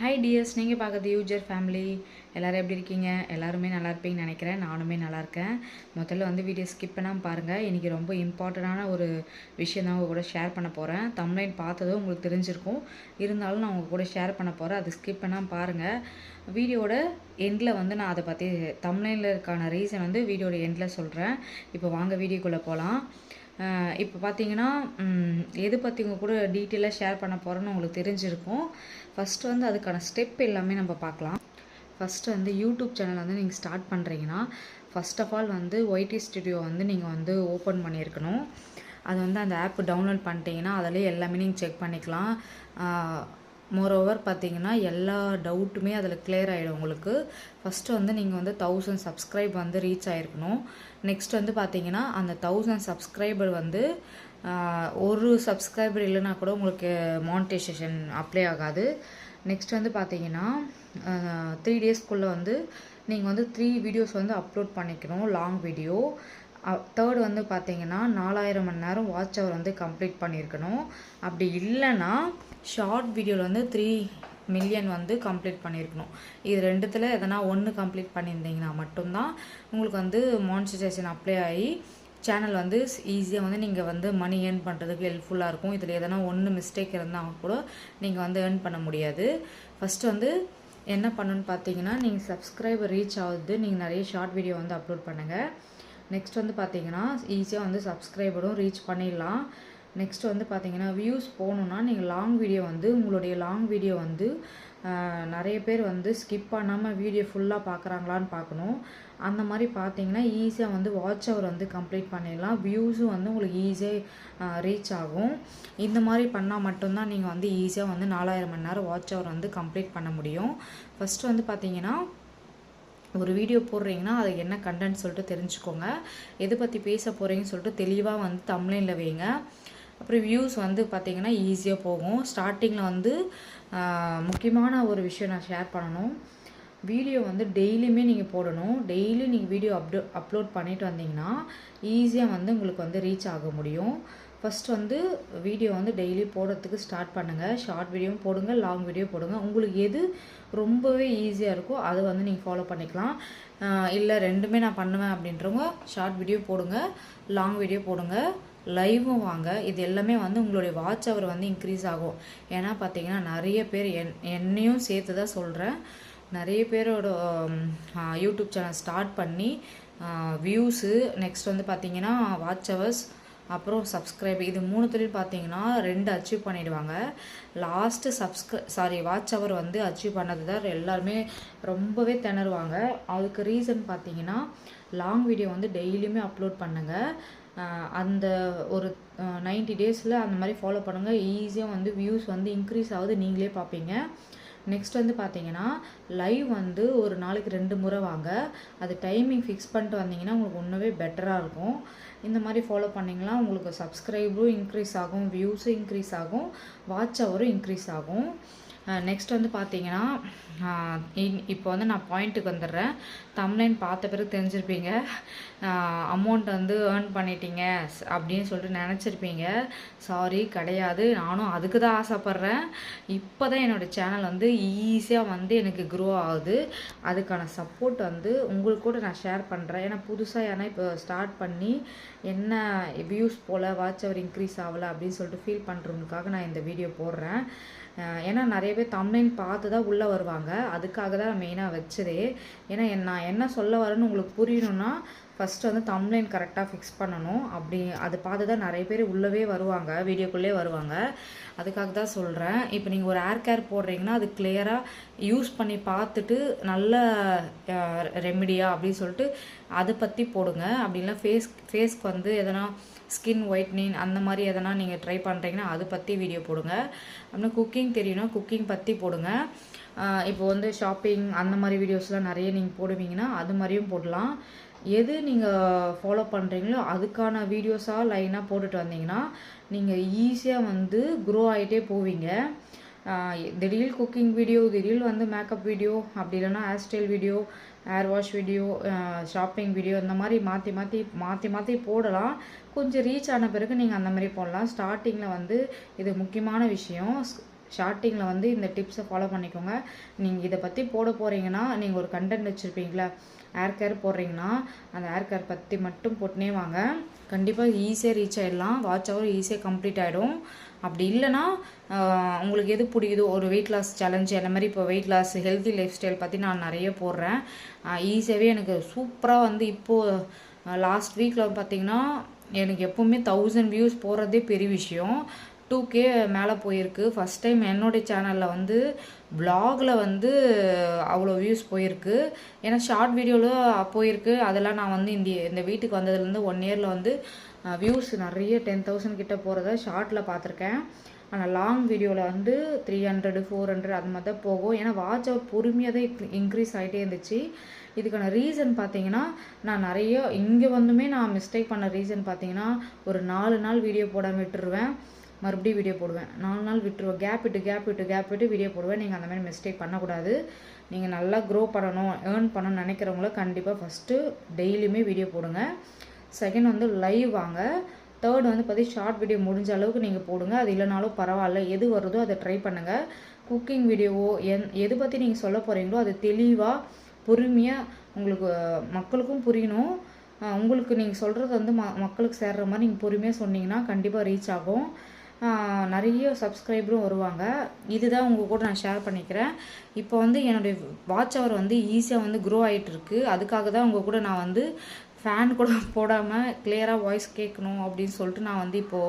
Hi tears, நீங்கள் பார்க்குறது user family. எல்லோரும் எப்படி இருக்கீங்க? எல்லாருமே நல்லா இருப்பீங்கன்னு நினைக்கிறேன். நானுமே நல்லா இருக்கேன். முதல்ல வந்து வீடியோ ஸ்கிப் பண்ணாமல் பாருங்கள். இன்றைக்கி ரொம்ப இம்பார்ட்டண்டான ஒரு விஷயம் தான் உங்கள் கூட ஷேர் பண்ண போகிறேன். தம்ப்நெயில் பார்த்ததும் உங்களுக்கு தெரிஞ்சிருக்கும். இருந்தாலும் நான் உங்கள் கூட ஷேர் பண்ண போகிறேன். அது ஸ்கிப் பண்ணாமல் பாருங்கள். வீடியோட எண்டில் வந்து நான் அதை பற்றி தம்ப்நெயிலில் இருக்கான ரீசன் வந்து வீடியோட எண்டில் சொல்கிறேன். இப்போ வாங்க வீடியோக்குள்ளே போகலாம். இப்போ பார்த்தீங்கன்னா எது பற்றி உங்கள் கூட டீட்டெயிலாக ஷேர் பண்ண போகிறேன்னு உங்களுக்கு தெரிஞ்சிருக்கும். ஃபஸ்ட்டு வந்து அதுக்கான ஸ்டெப் எல்லாமே நம்ம பார்க்கலாம். ஃபஸ்ட்டு வந்து யூடியூப் சேனல் வந்து நீங்கள் ஸ்டார்ட் பண்ணுறீங்கன்னா ஃபஸ்ட் ஆஃப் ஆல் வந்து ஒய்டி ஸ்டுடியோ வந்து நீங்கள் வந்து ஓப்பன் பண்ணியிருக்கணும். அது வந்து அந்த ஆப் டவுன்லோட் பண்ணிட்டீங்கன்னா அதிலே எல்லாமே நீங்கள் செக் பண்ணிக்கலாம். மோரோவர் பார்த்தீங்கன்னா எல்லா டவுட்டுமே அதில் கிளியர் ஆகிடும் உங்களுக்கு. ஃபஸ்ட்டு வந்து நீங்கள் வந்து 1000 சப்ஸ்கிரைப் வந்து ரீச் ஆகிருக்கணும். நெக்ஸ்ட் வந்து பார்த்தீங்கன்னா அந்த 1000 சப்ஸ்கிரைபர் வந்து ஒரு சப்ஸ்கிரைபர் இல்லைனா கூட உங்களுக்கு மானிட்டைசேஷன் அப்ளை ஆகாது. நெக்ஸ்ட் வந்து பார்த்தீங்கன்னா 3 டேஸ்க்குள்ளே வந்து நீங்கள் வந்து 3 வீடியோஸ் வந்து அப்லோட் பண்ணிக்கணும், லாங் வீடியோ. தேர்ட் வந்து பார்த்தீங்கன்னா 4000 மணி நேரம் வாட்ச் ஹவர் வந்து கம்ப்ளீட் பண்ணியிருக்கணும். அப்படி இல்லைன்னா ஷார்ட் வீடியோவில் வந்து 3 மில்லியன் வந்து கம்ப்ளீட் பண்ணியிருக்கணும். இது ரெண்டுத்தில் எதனா ஒன்று கம்ப்ளீட் பண்ணியிருந்தீங்கன்னா மட்டும்தான் உங்களுக்கு வந்து மானிட்டைசேஷன் அப்ளை ஆகி சேனல் வந்து ஈஸியாக வந்து நீங்கள் வந்து மணி ஏர்ன் பண்ணுறதுக்கு ஹெல்ப்ஃபுல்லாக இருக்கும். இதில் எதனா ஒன்று மிஸ்டேக் இருந்தால் கூட நீங்கள் வந்து ஏர்ன் பண்ண முடியாது. ஃபஸ்ட்டு வந்து என்ன பண்ணணுன்னு பார்த்தீங்கன்னா, நீங்கள் சப்ஸ்கிரைபர் ரீச் ஆகுது, நீங்கள் நிறைய ஷார்ட் வீடியோ வந்து அப்லோட் பண்ணுங்கள். நெக்ஸ்ட் வந்து பார்த்தீங்கன்னா ஈஸியாக வந்து சப்ஸ்கிரைபரும் ரீச் பண்ணிடலாம். நெக்ஸ்ட் வந்து பார்த்தீங்கன்னா வியூஸ் போகணுன்னா நீங்கள் லாங் வீடியோ வந்து உங்களுடைய லாங் வீடியோ வந்து நிறைய பேர் வந்து ஸ்கிப் பண்ணாமல் வீடியோ ஃபுல்லாக பார்க்குறாங்களான்னு பார்க்கணும். அந்த மாதிரி பார்த்தீங்கன்னா ஈஸியாக வந்து வாட்ச் ஹவர் வந்து கம்ப்ளீட் பண்ணிடலாம். வியூஸும் வந்து உங்களுக்கு ஈஸியாக ரீச் ஆகும். இந்த மாதிரி பண்ணால் மட்டும்தான் நீங்கள் வந்து ஈஸியாக வந்து 4000 மணி நேரம் வாட்ச் ஹவர் வந்து கம்ப்ளீட் பண்ண முடியும். ஃபஸ்ட்டு வந்து பார்த்தீங்கன்னா ஒரு வீடியோ போடுறீங்கன்னா அது என்ன கண்டென்ட் சொல்லிட்டு தெரிஞ்சுக்கோங்க. எது பற்றி பேச போகிறீங்கன்னு சொல்லிட்டு தெளிவாக வந்து தம்ப்நெயிலில் வைங்க. அப்புறம் வியூஸ் வந்து பார்த்திங்கன்னா ஈஸியாக போகும். ஸ்டார்டிங்கில் வந்து முக்கியமான ஒரு விஷயம் நான் ஷேர் பண்ணணும். வீடியோ வந்து டெய்லியுமே நீங்கள் போடணும். டெய்லி நீங்கள் வீடியோ அப்லோட் பண்ணிட்டு வந்தீங்கன்னா ஈஸியாக வந்து உங்களுக்கு வந்து ரீச் ஆக முடியும். ஃபஸ்ட் வந்து வீடியோ வந்து டெய்லி போடுறதுக்கு ஸ்டார்ட் பண்ணுங்கள். ஷார்ட் வீடியோவும் போடுங்க, லாங் வீடியோ போடுங்க. உங்களுக்கு எது ரொம்பவே ஈஸியாக இருக்கோ அதை வந்து நீங்கள் ஃபாலோ பண்ணிக்கலாம். இல்லை ரெண்டுமே நான் பண்ணுவேன் அப்படின்றவங்க ஷார்ட் வீடியோ போடுங்க, லாங் வீடியோ போடுங்க, லைவும் வாங்க. இது எல்லாமே வந்து உங்களுடைய வாட்ச் ஹவர் வந்து இன்க்ரீஸ் ஆகும். ஏன்னா பார்த்தீங்கன்னா நிறைய பேர் என்னையும் சேர்த்து தான் சொல்கிறேன், நிறைய பேரோட யூடியூப் சேனல் ஸ்டார்ட் பண்ணி வியூஸு, நெக்ஸ்ட் வந்து பார்த்தீங்கன்னா வாட்ச் ஹவர்ஸ், அப்புறம் சப்ஸ்கிரைப், இது 3த்துலையும் பார்த்தீங்கன்னா 2 அச்சீவ் பண்ணிவிடுவாங்க. லாஸ்ட்டு வாட்ச் ஹவர் வந்து அச்சீவ் பண்ணது தான் எல்லாருமே ரொம்பவே திணறுவாங்க. அதுக்கு ரீசன் பார்த்தீங்கன்னா லாங் வீடியோ வந்து டெய்லியுமே அப்லோட் பண்ணுங்கள். அந்த ஒரு 90 டேஸில் அந்த மாதிரி ஃபாலோ பண்ணுங்கள். ஈஸியாக வந்து வியூஸ் வந்து இன்க்ரீஸ் ஆகுது, நீங்களே பார்ப்பீங்க. நெக்ஸ்ட் வந்து பார்த்தீங்கன்னா லைவ் வந்து ஒரு நாளைக்கு 2 முறை வாங்க. அது டைமிங் ஃபிக்ஸ் பண்ணிட்டு வந்தீங்கன்னா உங்களுக்கு ஒன்றவே பெட்டராக இருக்கும். இந்த மாதிரி ஃபாலோ பண்ணிங்கன்னா உங்களுக்கு சப்ஸ்கிரைபரும் இன்க்ரீஸ் ஆகும், வியூஸும் இன்க்ரீஸ் ஆகும், வாட்ச் ஹவரும் இன்க்ரீஸ் ஆகும். நெக்ஸ்ட் வந்து பார்த்தீங்கன்னா இப்போ வந்து நான் பாயிண்ட்டுக்கு வந்துடுறேன். தம்ப்நெயில் பார்த்த பிறகு தெரிஞ்சிருப்பீங்க அமௌண்ட் வந்து ஏர்ன் பண்ணிட்டீங்க அப்படின்னு சொல்லிட்டு நினச்சிருப்பீங்க. சாரி, கிடையாது. நானும் அதுக்கு தான் ஆசைப்பட்றேன். இப்போ தான் என்னோடய சேனல் வந்து ஈஸியாக வந்து எனக்கு க்ரோ ஆகுது. அதுக்கான சப்போர்ட் வந்து உங்களுக்கு கூட நான் ஷேர் பண்ணுறேன். ஏன்னா புதுசாக ஏன்னா இப்போ ஸ்டார்ட் பண்ணி என்ன வியூஸ் போல் வாட்ச் ஹவர் இன்க்ரீஸ் ஆகலை அப்படின்னு சொல்லிட்டு ஃபீல் பண்ணுறவங்களுக்காக நான் இந்த வீடியோ போடுறேன். ஏன்னா நிறைய பேர் தம்ப்நெயில் பார்த்து தான் உள்ளே வருவாங்க. அதுக்காக தான் நான் மெயினாக வச்சதே. ஏன்னா நான் என்ன சொல்ல வரேன்னு உங்களுக்கு புரியணும்னா ஃபஸ்ட்டு வந்து தம்ப்நெயில் கரெக்டாக ஃபிக்ஸ் பண்ணணும். அப்படி அது பார்த்து தான் நிறைய பேர் உள்ளவே வருவாங்க, வீடியோக்குள்ளே வருவாங்க. அதுக்காக தான் சொல்கிறேன். இப்போ நீங்கள் ஒரு ஹேர் கேர் போடுறீங்கன்னா அது கிளியராக யூஸ் பண்ணி பார்த்துட்டு நல்ல ரெமிடியா அப்படின்னு சொல்லிட்டு அதை பற்றி போடுங்க. அப்படின்னா ஃபேஸ்க்கு வந்து எதனா ஸ்கின் ஒயிட்னிங் அந்த மாதிரி எதனா நீங்கள் ட்ரை பண்ணுறீங்கன்னா அதை பற்றி வீடியோ போடுங்க. அப்படின்னா குக்கிங் தெரியும்னா குக்கிங் பற்றி போடுங்க. இப்போ வந்து ஷாப்பிங் அந்த மாதிரி வீடியோஸ்லாம் நிறைய நீங்கள் போடுவீங்கன்னா அது மாதிரியும் போடலாம். எது நீங்கள் ஃபாலோ பண்ணுறீங்களோ அதுக்கான வீடியோஸாக லைனாக போட்டுட்டு வந்தீங்கன்னா நீங்கள் ஈஸியாக வந்து க்ரோ ஆகிட்டே போவீங்க. திடீர் குக்கிங் வீடியோ, திடீர் வந்து மேக்கப் வீடியோ, அப்படி இல்லைன்னா hair style video, hair wash video, shopping video, இந்த மாதிரி மாற்றி மாற்றி போடலாம். கொஞ்சம் ரீச் ஆன பிறகு நீங்கள் அந்த மாதிரி போடலாம். ஸ்டார்டிங்கில் வந்து இது முக்கியமான விஷயம். ஸ்டார்டிங்கில் வந்து இந்த டிப்ஸை ஃபாலோ பண்ணிக்கோங்க. நீங்கள் இதை பற்றி போட போகிறீங்கன்னா, நீங்கள் ஒரு கண்டென்ட் வச்சுருப்பீங்களா, ஹேர் கேர் போடுறீங்கன்னா அந்த ஹேர் கேர் பற்றி மட்டும் போட்டுனே வாங்க. கண்டிப்பாக ஈஸியாக ரீச் ஆகிடலாம். வாட்ச் ஹவர் ஈஸியாக கம்ப்ளீட் ஆகிடும். அப்படி இல்லைன்னா உங்களுக்கு எது பிடிக்குதோ, ஒரு வெயிட் லாஸ் சேலஞ்சு அந்த மாதிரி இப்போ weight loss healthy lifestyle பற்றி நான் நிறைய போடுறேன். ஈஸியாகவே எனக்கு சூப்பராக வந்து இப்போது லாஸ்ட் வீக்கில் பார்த்தீங்கன்னா எனக்கு எப்போவுமே 1000 வியூஸ் போகிறதே பெரிய விஷயம். 2K மேலே போயிருக்கு. ஃபஸ்ட் டைம் என்னுடைய சேனலில் வந்து வ்ளாகில் வந்து அவ்வளோ வியூஸ் போயிருக்கு. ஏன்னா ஷார்ட் வீடியோவில் போயிருக்கு. அதெல்லாம் நான் வந்து இந்த வீட்டுக்கு வந்ததுலேருந்து 1 இயரில் வந்து வியூஸ் நிறைய 10,000 கிட்ட போகிறத ஷார்ட்டில் பார்த்துருக்கேன். ஆனால் லாங் வீடியோவில் வந்து 300 400 அது மாதிரி தான் போகும். ஏன்னா வாட்ச் அவர் பொறுமையாக தான் இன்க்ரீஸ் ஆகிட்டே இருந்துச்சு. இதுக்கான ரீசன் பார்த்தீங்கன்னா, நான் நிறைய இங்கே வந்துமே நான் மிஸ்டேக் பண்ண ரீசன் பார்த்தீங்கன்னா, ஒரு 4 நாள் வீடியோ போடாமல் விட்டுருவேன். மறுபடியும் வீடியோ போடுவேன். 4 நாள் விட்டுருவேன். கேப் விட்டு வீடியோ போடுவேன். நீங்கள் அந்த மாதிரி மிஸ்டேக் பண்ணக்கூடாது. நீங்கள் நல்லா க்ரோ பண்ணணும், ஏர்ன் பண்ணணும்னு நினைக்கிறவங்கள கண்டிப்பாக ஃபஸ்ட்டு டெய்லியுமே வீடியோ போடுங்க. செகண்ட் வந்து லைவ் வாங்க. தேர்ட் வந்து பார்த்தீங்கன்னா ஷார்ட் வீடியோ முடிஞ்ச அளவுக்கு நீங்கள் போடுங்க. அது இல்லைனாலும் பரவாயில்ல, எது வருதோ அதை ட்ரை பண்ணுங்கள். குக்கிங் வீடியோவோ எது பற்றி நீங்கள் சொல்ல போகிறீங்களோ அது தெளிவாக பொறுமையாக உங்களுக்கு மக்களுக்கும் புரியணும். உங்களுக்கு நீங்கள் சொல்கிறது வந்து மக்களுக்கு சேர்கிற மாதிரி நீங்கள் பொறுமையாக சொன்னீங்கன்னா கண்டிப்பாக ரீச் ஆகும். நிறைய சப்ஸ்கிரைபரும் வருவாங்க. இதுதான் உங்கள் கூட நான் ஷேர் பண்ணிக்கிறேன். இப்போ வந்து என்னுடைய வாட்ச் ஹவர் வந்து ஈஸியாக வந்து க்ரோ ஆகிட்டு இருக்குது. அதுக்காக தான் உங்கள் கூட நான் வந்து ஃபேன் கூட போடாமல் கிளியராக வாய்ஸ் கேட்கணும் அப்படின்னு சொல்லிட்டு நான் வந்து இப்போது